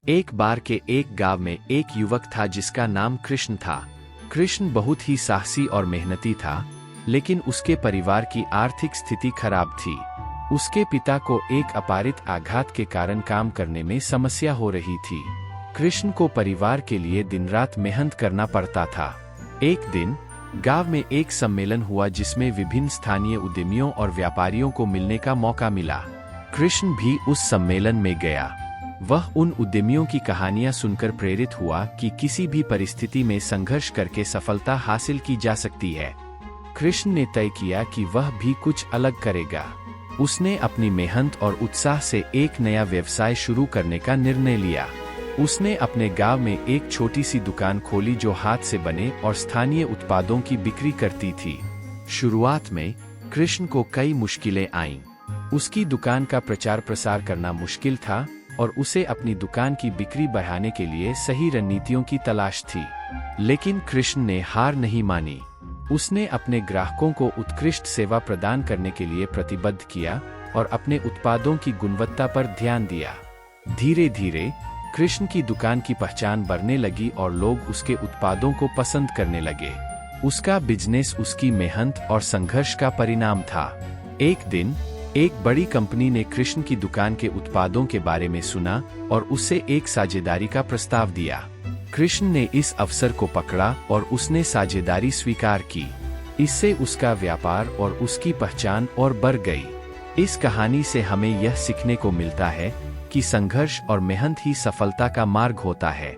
एक बार के एक गांव में एक युवक था जिसका नाम कृष्ण था। कृष्ण बहुत ही साहसी और मेहनती था, लेकिन उसके परिवार की आर्थिक स्थिति खराब थी। उसके पिता को एक अपारित आघात के कारण काम करने में समस्या हो रही थी। कृष्ण को परिवार के लिए दिन रात मेहनत करना पड़ता था। एक दिन गांव में एक सम्मेलन हुआ जिसमें विभिन्न स्थानीय उद्यमियों और व्यापारियों को मिलने का मौका मिला। कृष्ण भी उस सम्मेलन में गया। वह उन उद्यमियों की कहानियां सुनकर प्रेरित हुआ कि किसी भी परिस्थिति में संघर्ष करके सफलता हासिल की जा सकती है। कृष्ण ने तय किया कि वह भी कुछ अलग करेगा। उसने अपनी मेहनत और उत्साह से एक नया व्यवसाय शुरू करने का निर्णय लिया। उसने अपने गांव में एक छोटी सी दुकान खोली जो हाथ से बने और स्थानीय उत्पादों की बिक्री करती थी। शुरुआत में कृष्ण को कई मुश्किलें आईं। उसकी दुकान का प्रचार प्रसार करना मुश्किल था और उसे अपनी दुकान की बिक्री बढ़ाने के लिए सही रणनीतियों की तलाश थी। लेकिन कृष्ण ने हार नहीं मानी। उसने अपने ग्राहकों को उत्कृष्ट सेवा प्रदान करने के लिए प्रतिबद्ध किया और अपने उत्पादों की गुणवत्ता पर ध्यान दिया। धीरे धीरे कृष्ण की दुकान की पहचान बढ़ने लगी और लोग उसके उत्पादों को पसंद करने लगे। उसका बिजनेस उसकी मेहनत और संघर्ष का परिणाम था। एक दिन एक बड़ी कंपनी ने कृष्ण की दुकान के उत्पादों के बारे में सुना और उससे एक साझेदारी का प्रस्ताव दिया। कृष्ण ने इस अवसर को पकड़ा और उसने साझेदारी स्वीकार की। इससे उसका व्यापार और उसकी पहचान और बढ़ गई। इस कहानी से हमें यह सीखने को मिलता है कि संघर्ष और मेहनत ही सफलता का मार्ग होता है।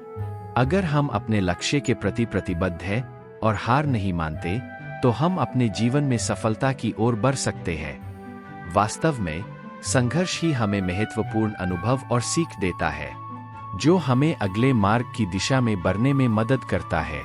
अगर हम अपने लक्ष्य के प्रति प्रतिबद्ध हैं और हार नहीं मानते, तो हम अपने जीवन में सफलता की ओर बढ़ सकते हैं। वास्तव में संघर्ष ही हमें महत्वपूर्ण अनुभव और सीख देता है, जो हमें अगले मार्ग की दिशा में बढ़ने में मदद करता है।